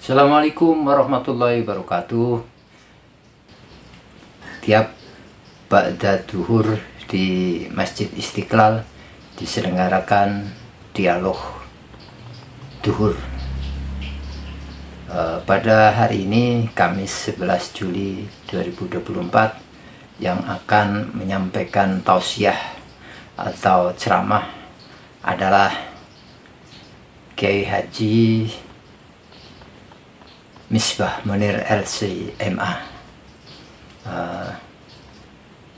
Assalamualaikum warahmatullahi wabarakatuh. Tiap ba'da duhur di Masjid Istiqlal diselenggarakan dialog duhur. Pada hari ini Kamis 11 Juli 2024 yang akan menyampaikan tausiah atau ceramah adalah Kiai Haji Misbah Munir LC.MA.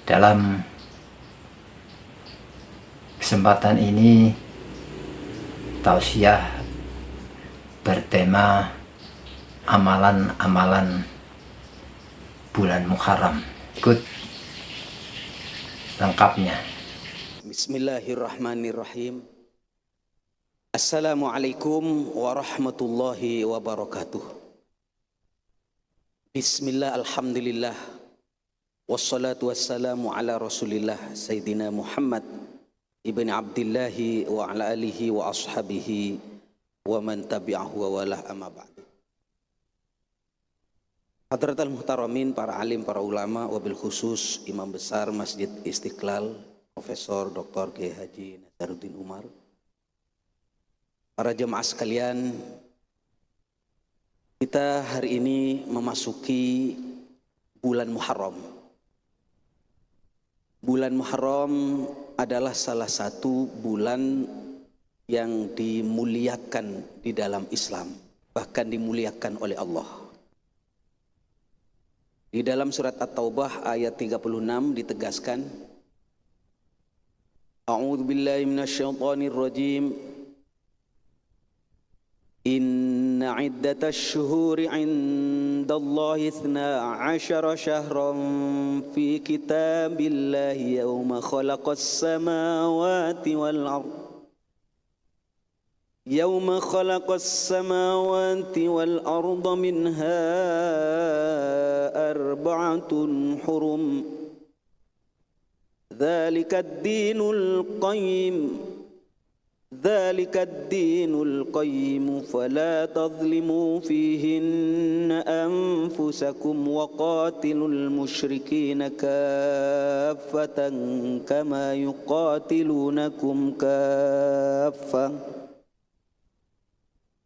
Dalam kesempatan ini tausiah bertema amalan-amalan bulan Muharram. Ikut lengkapnya. Bismillahirrahmanirrahim. Assalamualaikum warahmatullahi wabarakatuh. Bismillah, alhamdulillah, wassalatu wassalamu ala rasulillah Sayyidina Muhammad ibn Abdillahi wa ala alihi wa ashabihi wa man tabi'ahu wa walah, amma ba'du. Hadratal muhtaramin, para alim, para ulama, wabil khusus Imam Besar Masjid Istiqlal Profesor Dr. Kiai Haji Nazaruddin Umar, para jemaah sekalian, kita hari ini memasuki bulan Muharram. Bulan Muharram adalah salah satu bulan yang dimuliakan di dalam Islam, bahkan dimuliakan oleh Allah. Di dalam surat At-Taubah ayat 36 ditegaskan, A'udzu billahi minasyaitonir rajim. Inna iddatash syuhuri 'indallahi 12 syahran fi kitabillahi yawma khalaqas samawati wal ardh يوم خلق السماوات والأرض منها أربعة حرم ذلك الدين القيم فلا تظلموا فيهن أنفسكم وقاتلوا المشركين كافة كما يقاتلونكم كافة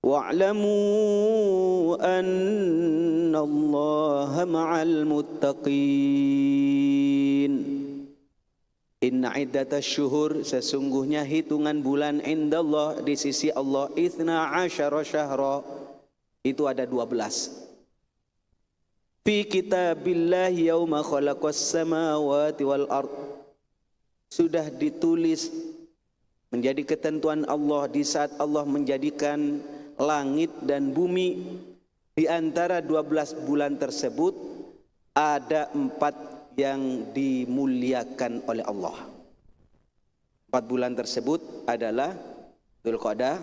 wa'lamu anna Allaha ma'al muttaqin. Inna iddatasy syuhur, sesungguhnya hitungan bulan indallah, di sisi Allah, 12 syahra, itu ada 12. Fi kitabillahi yauma khalaqas samawati wal ard, sudah ditulis menjadi ketentuan Allah di saat Allah menjadikan langit dan bumi. Di antara 12 bulan tersebut ada 4 yang dimuliakan oleh Allah. 4 bulan tersebut adalah Dzulqa'dah,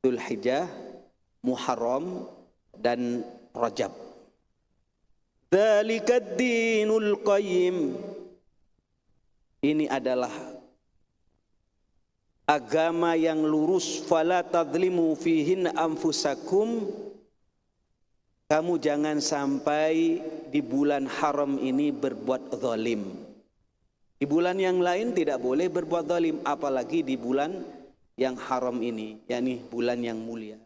Dzulhijjah, Muharram, dan Rajab. Dzalikad dinul qayyim, ini adalah agama yang lurus. Fala tadlimu fihin anfusakum, kamu jangan sampai di bulan haram ini berbuat zalim. Di bulan yang lain tidak boleh berbuat zalim, apalagi di bulan yang haram ini, yakni bulan yang mulia.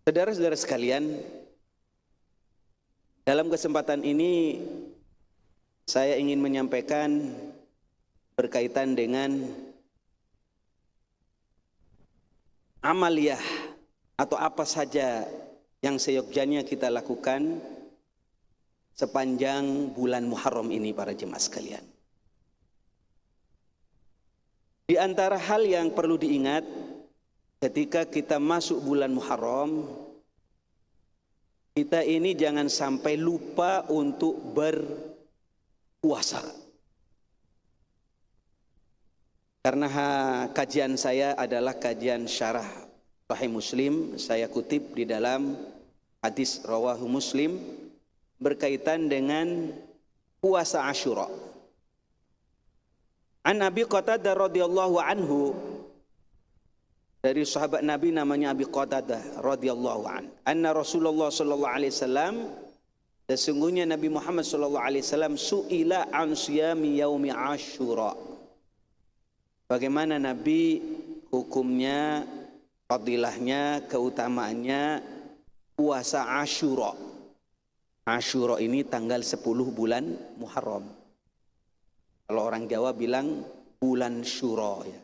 Saudara-saudara sekalian, dalam kesempatan ini saya ingin menyampaikan berkaitan dengan amaliyah atau apa saja yang seyogyanya kita lakukan sepanjang bulan Muharram ini, para jemaah sekalian. Di antara hal yang perlu diingat ketika kita masuk bulan Muharram, kita ini jangan sampai lupa untuk berpuasa. Karena kajian saya adalah kajian syarah Sahih Muslim, saya kutip di dalam hadis rawahu Muslim berkaitan dengan puasa Asyura. An Abi Qatadah radhiyallahu anhu, dari sahabat Nabi namanya Abi Qatadah radhiyallahu an. Anna Rasulullah sallallahu alaihi wasallam, sesungguhnya Nabi Muhammad sallallahu alaihi wasallam su'ila an siyami yaumi Asyura. Bagaimana Nabi hukumnya, fadilahnya, keutamaannya puasa Asyura. Asyura ini tanggal 10 bulan Muharram. Kalau orang Jawa bilang bulan Syura ya.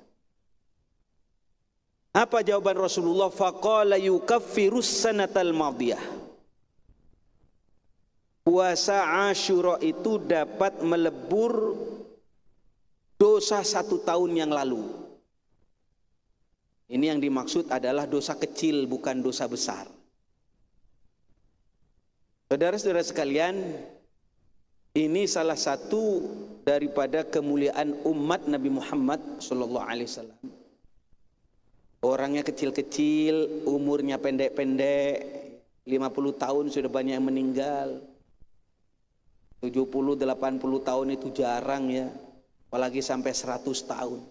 Apa jawaban Rasulullah? Faqala yukaffirus sanatal madiyah. Puasa Asyura itu dapat melebur dosa 1 tahun yang lalu. Ini yang dimaksud adalah dosa kecil, bukan dosa besar. Saudara-saudara sekalian, ini salah satu daripada kemuliaan umat Nabi Muhammad sallallahu alaihi wasallam. Orangnya kecil-kecil, umurnya pendek-pendek, 50 tahun sudah banyak yang meninggal. 70, 80 tahun itu jarang ya, apalagi sampai 100 tahun.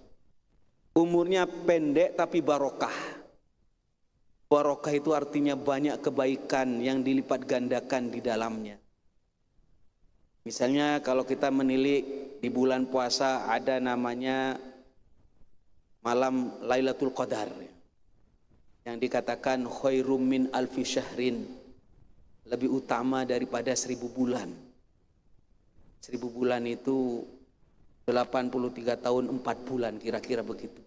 Umurnya pendek tapi barokah. Barokah itu artinya banyak kebaikan yang dilipat gandakan di dalamnya. Misalnya kalau kita menilik di bulan puasa ada namanya malam Lailatul Qadar yang dikatakan khairum min alfi syahrin, lebih utama daripada 1000 bulan. 1000 bulan itu 83 tahun 4 bulan kira-kira begitu.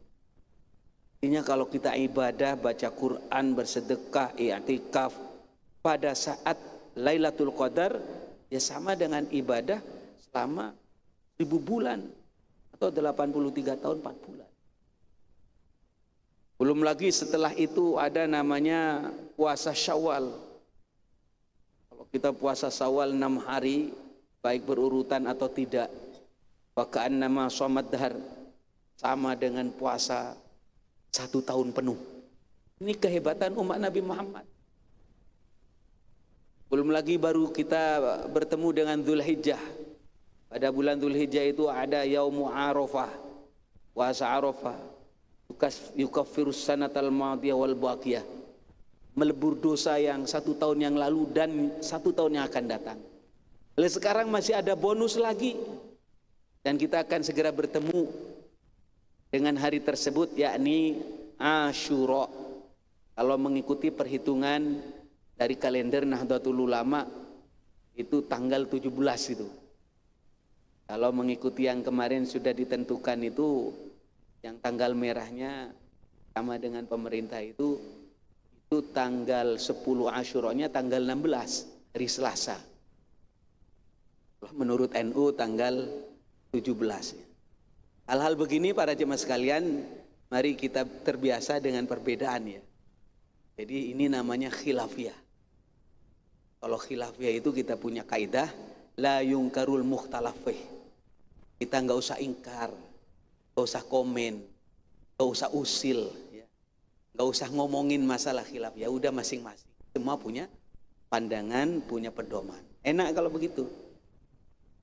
Artinya kalau kita ibadah, baca Quran, bersedekah, i'tikaf pada saat Lailatul Qadar ya sama dengan ibadah selama 1000 bulan atau 83 tahun 4 bulan. Belum lagi setelah itu ada namanya puasa Syawal. Kalau kita puasa Syawal 6 hari, baik berurutan atau tidak, bahkan nama shamat dahar, sama dengan puasa 1 tahun penuh. Ini kehebatan umat Nabi Muhammad. Belum lagi baru kita bertemu dengan Dzulhijjah. Pada bulan Dzulhijjah itu ada Yaumu Arafah, puasa Arafah. Yukaffirus sanatal madiyah wal baqiyah, melebur dosa yang 1 tahun yang lalu dan 1 tahun yang akan datang. Lalu sekarang masih ada bonus lagi, dan kita akan segera bertemu dengan hari tersebut, yakni Asyura. Kalau mengikuti perhitungan dari kalender Nahdlatul Ulama itu tanggal 17 itu. Kalau mengikuti yang kemarin sudah ditentukan itu, yang tanggal merahnya sama dengan pemerintah itu tanggal 10 Asyuranya tanggal 16 hari Selasa. Menurut NU tanggal 17. Hal-hal begini para jemaah sekalian, mari kita terbiasa dengan perbedaan ya. Jadi ini namanya khilafiyah. Kalau khilafiyah itu kita punya kaidah la yungkarul mukhtalaf fih. Kita nggak usah ingkar, nggak usah komen, nggak usah usil, ya. Nggak usah ngomongin masalah khilaf. Ya udah masing-masing. Semua punya pandangan, punya pedoman. Enak kalau begitu.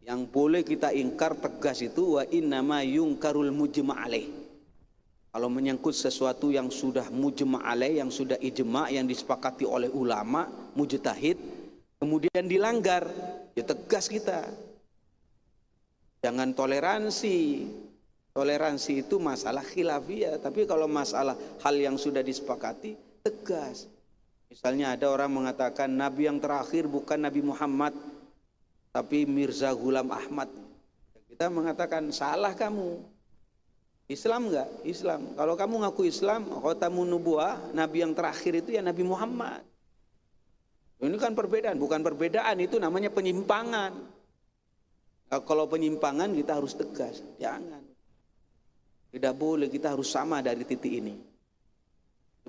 Yang boleh kita ingkar tegas itu wa innama yungkarul mujma' alaih. Kalau menyangkut sesuatu yang sudah mujma' alaih, yang sudah ijma', yang disepakati oleh ulama, mujtahid, kemudian dilanggar, ya tegas kita. Jangan toleransi. Toleransi itu masalah khilafiyah, tapi kalau masalah hal yang sudah disepakati, tegas. Misalnya ada orang mengatakan Nabi yang terakhir bukan Nabi Muhammad, tapi Mirza Ghulam Ahmad. Kita mengatakan salah kamu. Islam enggak? Islam. Kalau kamu ngaku Islam, khatamun nubuwah, Nabi yang terakhir itu ya Nabi Muhammad. Ini kan perbedaan, bukan perbedaan, itu namanya penyimpangan. Kalau penyimpangan kita harus tegas, jangan. Tidak boleh, kita harus sama dari titik ini.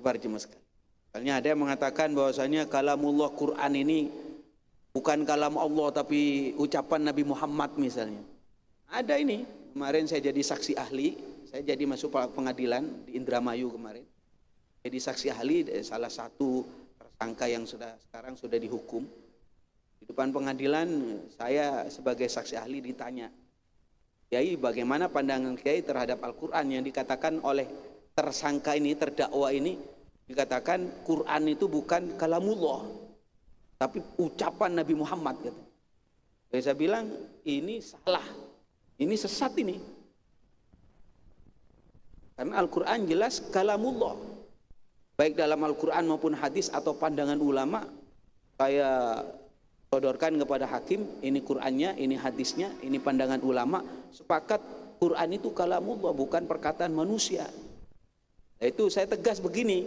Para jemaah sekalian. Misalnya ada yang mengatakan bahwasanya kalamullah Quran ini bukan kalam Allah tapi ucapan Nabi Muhammad misalnya. Ada ini. Kemarin saya jadi saksi ahli, saya jadi masuk pengadilan di Indramayu kemarin. Jadi saksi ahli salah satu tersangka yang sekarang sudah dihukum. Di depan pengadilan saya sebagai saksi ahli ditanya, Kiai, bagaimana pandangan Kiai terhadap Al-Quran yang dikatakan oleh tersangka ini, terdakwa ini dikatakan Quran itu bukan kalamullah, tapi ucapan Nabi Muhammad gitu. Jadi saya bilang ini salah, ini sesat ini. Karena Al-Quran jelas kalamullah. Baik dalam Al-Quran maupun hadis atau pandangan ulama, saya sodorkan kepada hakim, ini Qurannya, ini hadisnya, ini pandangan ulama, sepakat Quran itu kalamullah, bukan perkataan manusia. Nah, itu saya tegas begini,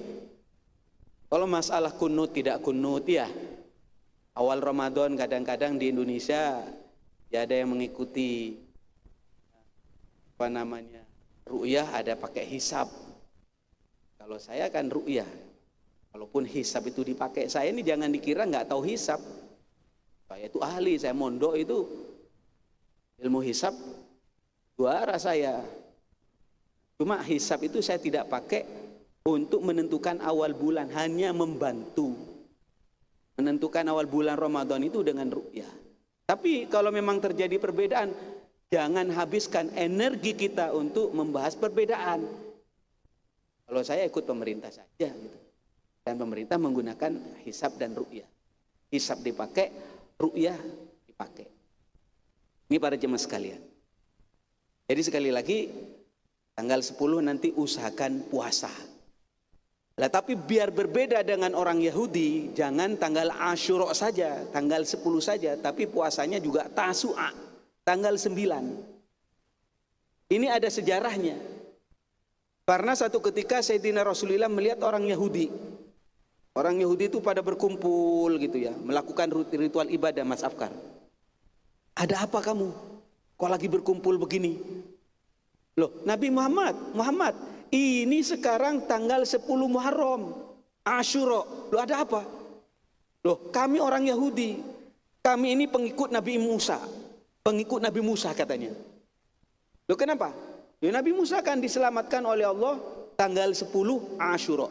kalau masalah kunut tidak kunut ya, awal Ramadan kadang-kadang di Indonesia ya ada yang mengikuti ru'yah, ada pakai hisab. Kalau saya kan ru'yah, walaupun hisab itu dipakai, saya ini jangan dikira nggak tahu hisab. Saya itu ahli, saya mondok itu ilmu hisab juara saya. Cuma hisab itu saya tidak pakai untuk menentukan awal bulan, hanya membantu menentukan awal bulan Ramadan itu dengan ru'yah. Tapi kalau memang terjadi perbedaan, jangan habiskan energi kita untuk membahas perbedaan. Kalau saya ikut pemerintah saja gitu. Dan pemerintah menggunakan hisab dan ru'yah. Hisab dipakai, ru'yah dipakai. Ini para jemaah sekalian. Jadi sekali lagi, tanggal 10 nanti usahakan puasa. Lah tapi biar berbeda dengan orang Yahudi, jangan tanggal Asyura saja, tanggal 10 saja, tapi puasanya juga Tasu'a, tanggal 9. Ini ada sejarahnya. Karena satu ketika Sayyidina Rasulullah melihat orang Yahudi. Orang Yahudi itu pada berkumpul gitu ya, melakukan ritual ibadah, Mas Afkar. Ada apa kamu? Kok lagi berkumpul begini? Loh, Nabi Muhammad, ini sekarang tanggal 10 Muharram, Asyura. Loh, ada apa? Loh, kami orang Yahudi. Kami ini pengikut Nabi Musa. Pengikut Nabi Musa katanya. Loh, kenapa? Ya, Nabi Musa kan diselamatkan oleh Allah tanggal 10 Asyura.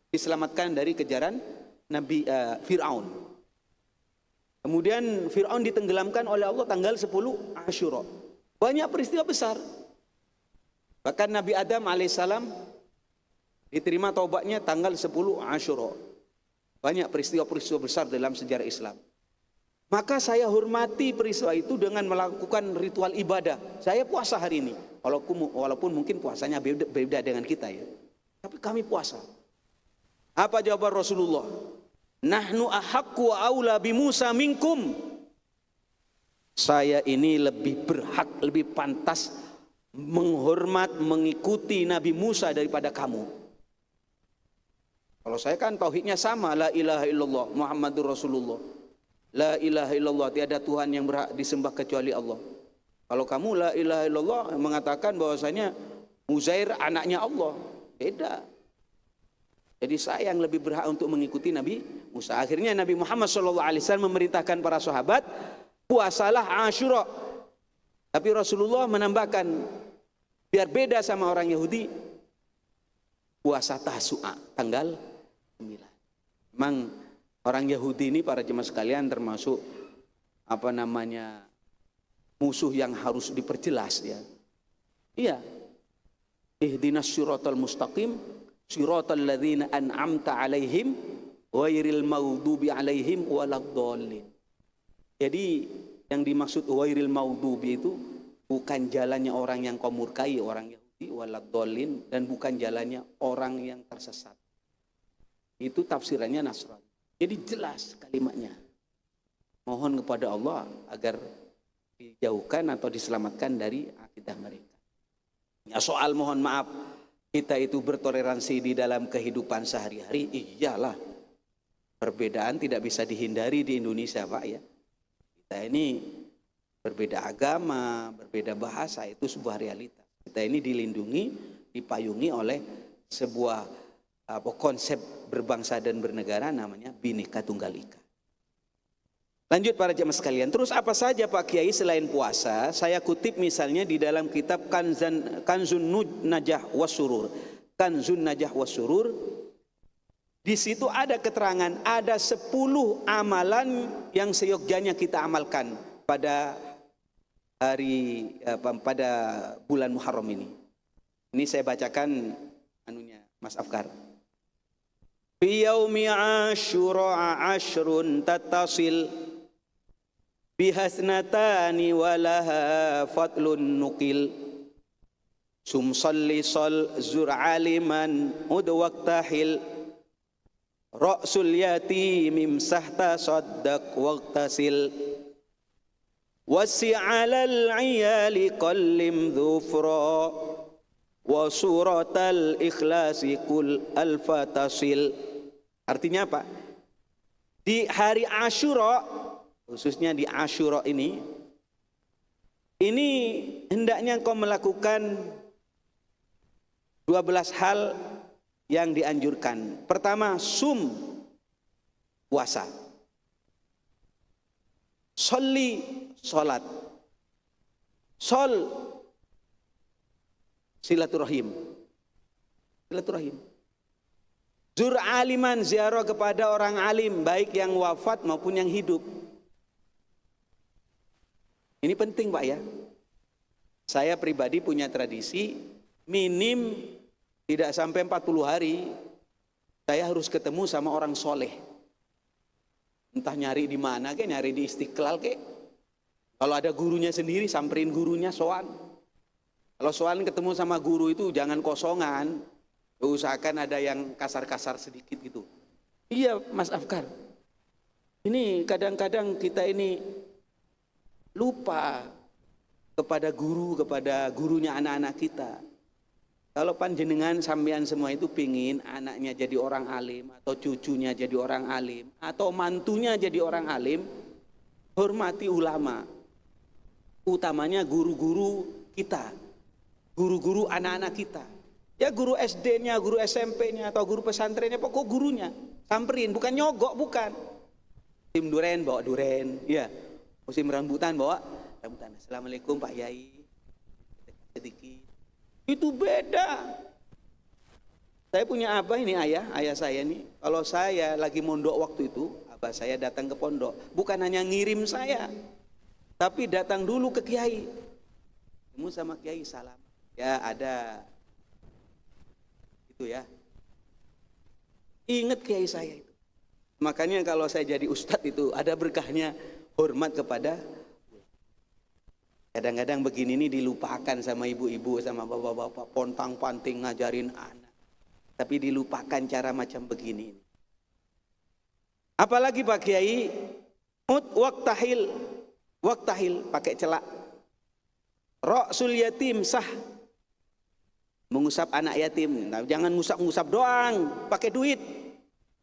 Diselamatkan dari kejaran Nabi Fir'aun. Kemudian Fir'aun ditenggelamkan oleh Allah tanggal 10 Asyura. Banyak peristiwa besar. Bahkan Nabi Adam alaihissalam diterima taubatnya tanggal 10 Asyura. Banyak peristiwa-peristiwa besar dalam sejarah Islam. Maka saya hormati peristiwa itu dengan melakukan ritual ibadah. Saya puasa hari ini, walaupun mungkin puasanya beda dengan kita ya. Tapi kami puasa. Apa jawaban Rasulullah? Nahnu ahaqqu wa aula bi Musa minkum. Saya ini lebih berhak, lebih pantas menghormat, mengikuti Nabi Musa daripada kamu. Kalau saya kan tauhidnya sama, la ilaha illallah Muhammadur Rasulullah. La ilaha illallah, tiada Tuhan yang berhak disembah kecuali Allah. Kalau kamu la ilaha illallah mengatakan bahwasanya Uzair anaknya Allah, beda. Jadi saya yang lebih berhak untuk mengikuti Nabi Musa. Akhirnya Nabi Muhammad SAW memerintahkan para sahabat, puasalah Asyura. Tapi Rasulullah menambahkan, biar beda sama orang Yahudi, puasa Tasu'a tanggal 9. Memang orang Yahudi ini para jemaah sekalian termasuk musuh yang harus diperjelas ya. Iya. Ihdinas syiratal mustaqim, syiratal ladzina an'amta 'alaihim ghairil maghdubi 'alaihim waladdallin. Jadi yang dimaksud ghairil maghdubi itu bukan jalannya orang yang kau murkai, orang Yahudi, waladdallin, dan bukan jalannya orang yang tersesat. Itu tafsirannya Nasrani. Jadi jelas kalimatnya. Mohon kepada Allah agar dijauhkan atau diselamatkan dari akidah mereka. Ya, soal mohon maaf, kita itu bertoleransi di dalam kehidupan sehari-hari, iyalah. Perbedaan tidak bisa dihindari di Indonesia, Pak ya. Kita ini berbeda agama, berbeda bahasa, itu sebuah realitas. Kita ini dilindungi, dipayungi oleh sebuah konsep berbangsa dan bernegara namanya Bhinneka Tunggal Ika. Lanjut para jemaah sekalian. Terus apa saja Pak Kiai selain puasa? Saya kutip misalnya di dalam kitab Kanzun Najah Wassurur. Kanzun Najah Wassurur. Di situ ada keterangan, ada 10 amalan yang seyogyanya kita amalkan pada pada bulan Muharram ini. Ini saya bacakan anunya Mas Afkar. Fi yaumi Asyura ashrun tattasil bihasnatani walaha fadlun nuqil sum salli sal zur aliman ud waqtahil ra'sul yatim sahta saddaq waqtasil wasi' 'alal 'iyali qallim dhufra wa suratal ikhlasi kul al-fatasil. Artinya apa? Di hari Asyura, khususnya di Asyura ini hendaknya kau melakukan 12 hal yang dianjurkan. Pertama, sum, puasa. Sholli, sholat. Sol, silaturahim. Silaturahim. Zur aliman, ziarah kepada orang alim, baik yang wafat maupun yang hidup. Ini penting Pak ya. Saya pribadi punya tradisi, minim tidak sampai 40 hari, saya harus ketemu sama orang soleh. Entah nyari di mana, kayak nyari di Istiqlal kayak. Kalau ada gurunya sendiri, samperin gurunya, soan. Kalau soan ketemu sama guru itu jangan kosongan, usahakan ada yang kasar-kasar sedikit gitu. Iya Mas Afkar, ini kadang-kadang kita ini lupa kepada guru, kepada gurunya anak-anak kita. Kalau panjenengan sampean semua itu pingin anaknya jadi orang alim, atau cucunya jadi orang alim, atau mantunya jadi orang alim, hormati ulama. Utamanya guru-guru kita, guru-guru anak-anak kita. Ya guru SD-nya, guru SMP-nya, atau guru pesantrennya, pokok gurunya. Samperin, bukan nyogok, bukan. Musim duren, bawa duren. Ya, musim rambutan, bawa rambutan. Assalamualaikum Pak Yai. Sedikit. Itu beda. Saya punya abah ini, ayah saya nih. Kalau saya lagi mondok waktu itu, abah saya datang ke pondok. Bukan hanya ngirim saya, tapi datang dulu ke kiai. Ketemu sama kiai, salam. Ya ada. Itu ya. Ingat kiai saya itu. Makanya kalau saya jadi ustadz itu ada berkahnya hormat kepada. Kadang-kadang begini ini dilupakan sama ibu-ibu, sama bapak-bapak, pontang-panting ngajarin anak. Tapi dilupakan cara macam begini. Apalagi Pak Kiai, waktahil, pakai celak. Ra'sul yatim sah, mengusap anak yatim. Nah, jangan ngusap-ngusap doang, pakai duit.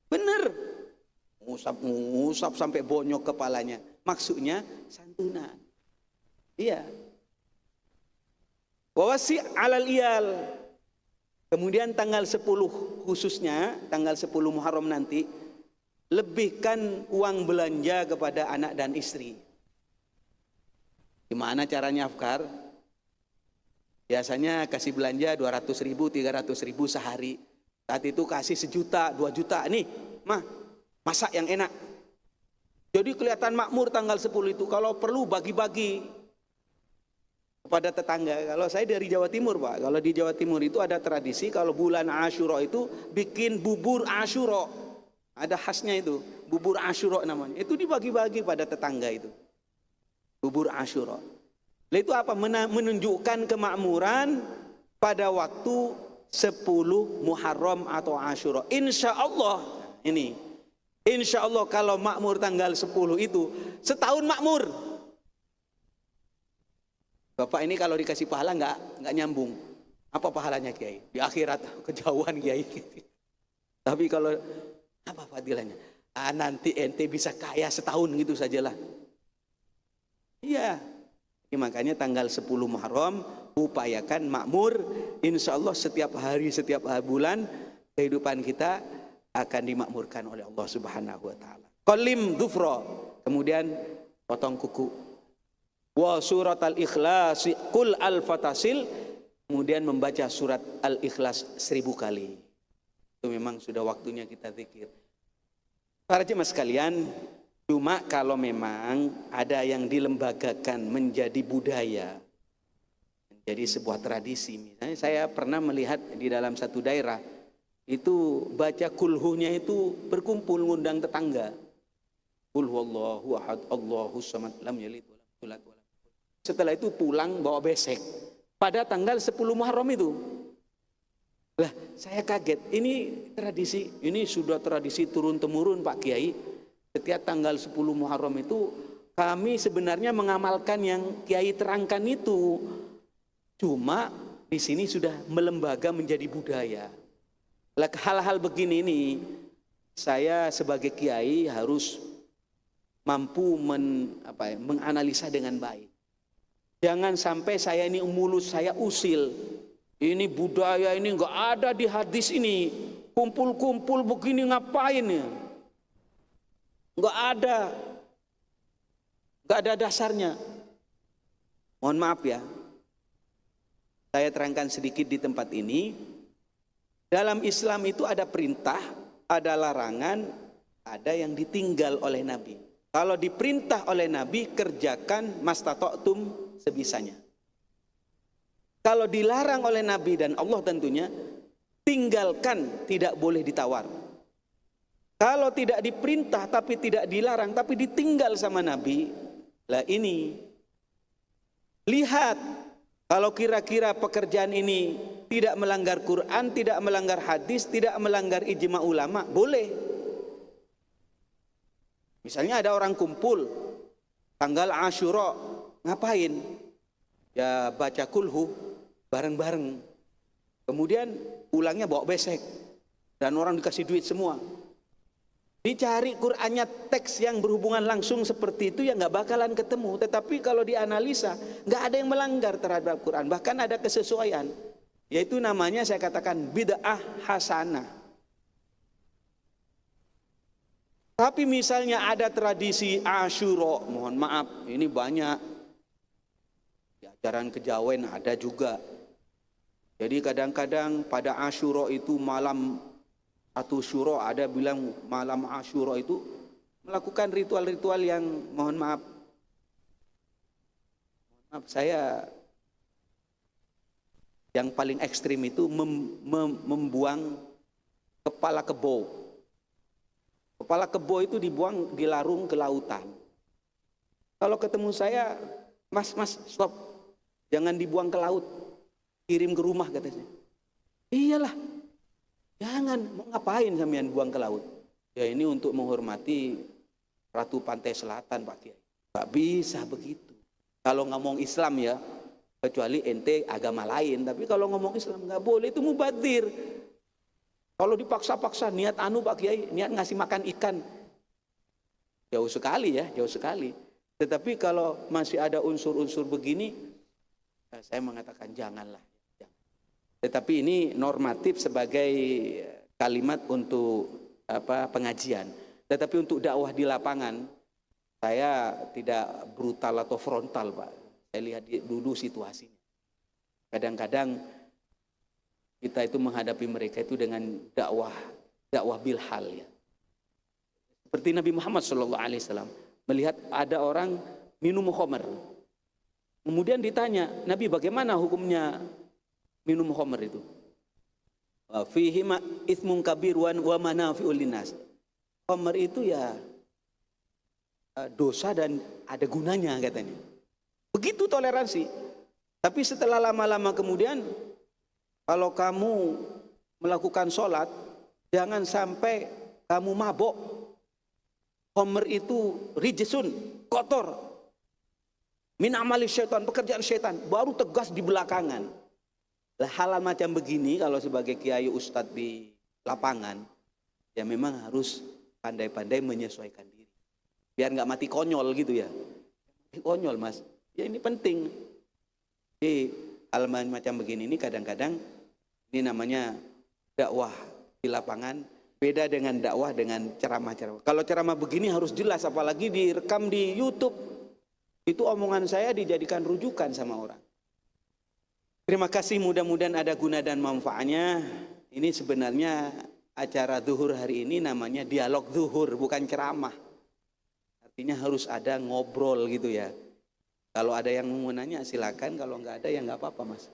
Bener. Ngusap sampai bonyok kepalanya. Maksudnya santunan. Iya. Wawasi alal iyal. Kemudian tanggal 10 khususnya, tanggal 10 Muharram nanti, lebihkan uang belanja kepada anak dan istri. Gimana caranya Afkar? Biasanya kasih belanja 200.000, 300.000 sehari. Saat itu kasih 1 juta, 2 juta. Nih, mah, masak yang enak. Jadi kelihatan makmur tanggal 10 itu. Kalau perlu bagi-bagi kepada tetangga. Kalau saya dari Jawa Timur Pak, kalau di Jawa Timur itu ada tradisi kalau bulan Asyura itu bikin bubur Asyura. Ada khasnya itu, bubur Asyura namanya. Itu dibagi-bagi pada tetangga itu. Bubur Asyura. Itu apa? Menunjukkan kemakmuran pada waktu 10 Muharram atau Asyura. Insya Allah ini, insya Allah kalau makmur tanggal 10 itu setahun makmur. Bapak ini kalau dikasih pahala nggak nyambung. Apa pahalanya Kiai? Di akhirat kejauhan Kiai. Tapi kalau apa fadilahnya? Nanti ente bisa kaya setahun gitu sajalah. Iya. Makanya tanggal 10 Muharram upayakan makmur. Insya Allah setiap hari, setiap bulan kehidupan kita akan dimakmurkan oleh Allah Subhanahu Wa Taala. Qalim dhufra, kemudian potong kuku. Wa surat al-ikhlas kul al-fatasil, kemudian membaca surat al-ikhlas 1000 kali. Itu memang sudah waktunya kita zikir. Para jemaah sekalian, cuma kalau memang ada yang dilembagakan menjadi budaya, jadi sebuah tradisi. Misalnya saya pernah melihat di dalam satu daerah itu baca kulhunya itu berkumpul ngundang tetangga. Qul huwallahu ahad, Allahus samad, lam yalid walam yulad walam. Setelah itu pulang bawa besek. Pada tanggal 10 Muharram itu. Lah, saya kaget. Ini tradisi, ini sudah tradisi turun temurun Pak Kiai. Setiap tanggal 10 Muharram itu kami sebenarnya mengamalkan yang Kiai terangkan itu. Cuma di sini sudah melembaga menjadi budaya. Hal-hal begini ini saya sebagai kiai harus mampu menganalisa dengan baik. Jangan sampai saya ini mulut saya usil. Ini budaya ini enggak ada di hadis ini. Kumpul-kumpul begini ngapain ya? Enggak ada. Enggak ada dasarnya. Mohon maaf ya. Saya terangkan sedikit di tempat ini. Dalam Islam itu ada perintah, ada larangan, ada yang ditinggal oleh Nabi. Kalau diperintah oleh Nabi, kerjakan mastata'tum sebisanya. Kalau dilarang oleh Nabi dan Allah tentunya, tinggalkan, tidak boleh ditawar. Kalau tidak diperintah tapi tidak dilarang, tapi ditinggal sama Nabi, lah ini. Lihat, kalau kira-kira pekerjaan ini tidak melanggar Quran, tidak melanggar hadis, tidak melanggar ijma ulama, boleh. Misalnya ada orang kumpul tanggal Asyura, ngapain? Ya baca kulhu bareng-bareng. Kemudian pulangnya bawa besek dan orang dikasih duit semua. Dicari Qur'annya teks yang berhubungan langsung seperti itu ya nggak bakalan ketemu. Tetapi kalau dianalisa nggak ada yang melanggar terhadap Quran, bahkan ada kesesuaian. Yaitu namanya saya katakan bid'ah hasanah. Tapi misalnya ada tradisi Asyura, mohon maaf, ini banyak. Di ajaran kejawen ada juga. Jadi kadang-kadang pada Asyura itu malam atau syuro, ada bilang malam Asyura itu melakukan ritual-ritual yang mohon maaf saya yang paling ekstrim itu membuang kepala kebo. Kepala kebo itu dibuang, dilarung ke lautan. Kalau ketemu saya, mas stop, jangan dibuang ke laut, kirim ke rumah katanya. Iyalah, jangan, mau ngapain sampean buang ke laut? Ya ini untuk menghormati Ratu Pantai Selatan Pak Kiai. Gak bisa begitu. Kalau ngomong Islam ya, kecuali ente agama lain. Tapi kalau ngomong Islam gak boleh, itu mubadir. Kalau dipaksa-paksa niat Pak Kiai, niat ngasih makan ikan. Jauh sekali ya, jauh sekali. Tetapi kalau masih ada unsur-unsur begini, saya mengatakan janganlah. Tetapi ini normatif sebagai kalimat untuk pengajian. Tetapi untuk dakwah di lapangan, saya tidak brutal atau frontal Pak. Saya lihat dulu situasinya. Kadang-kadang kita itu menghadapi mereka itu dengan dakwah bilhal ya. Seperti Nabi Muhammad SAW melihat ada orang minum khamr. Kemudian ditanya, Nabi bagaimana hukumnya minum khamr itu? Fihi ma itsmun kabir wa manafi'ul linnas. Khamr itu ya dosa dan ada gunanya katanya. Begitu toleransi. Tapi setelah lama-lama kemudian kalau kamu melakukan sholat, jangan sampai kamu mabok. Khamr itu rijsun, kotor. Min amali syaitan, pekerjaan syaitan. Baru tegas di belakangan. Hal macam begini kalau sebagai kiai ustadz di lapangan, ya memang harus pandai-pandai menyesuaikan diri. Biar nggak mati konyol gitu ya. Mati konyol mas. Ya ini penting. Jadi hal macam begini ini kadang-kadang ini namanya dakwah di lapangan. Beda dengan dakwah dengan ceramah-ceramah. Kalau ceramah begini harus jelas, apalagi direkam di YouTube. Itu omongan saya dijadikan rujukan sama orang. Terima kasih, mudah-mudahan ada guna dan manfaatnya. Ini sebenarnya acara zuhur hari ini namanya dialog zuhur, bukan ceramah. Artinya harus ada ngobrol gitu ya. Kalau ada yang mau nanya silakan, kalau nggak ada ya nggak apa-apa Mas.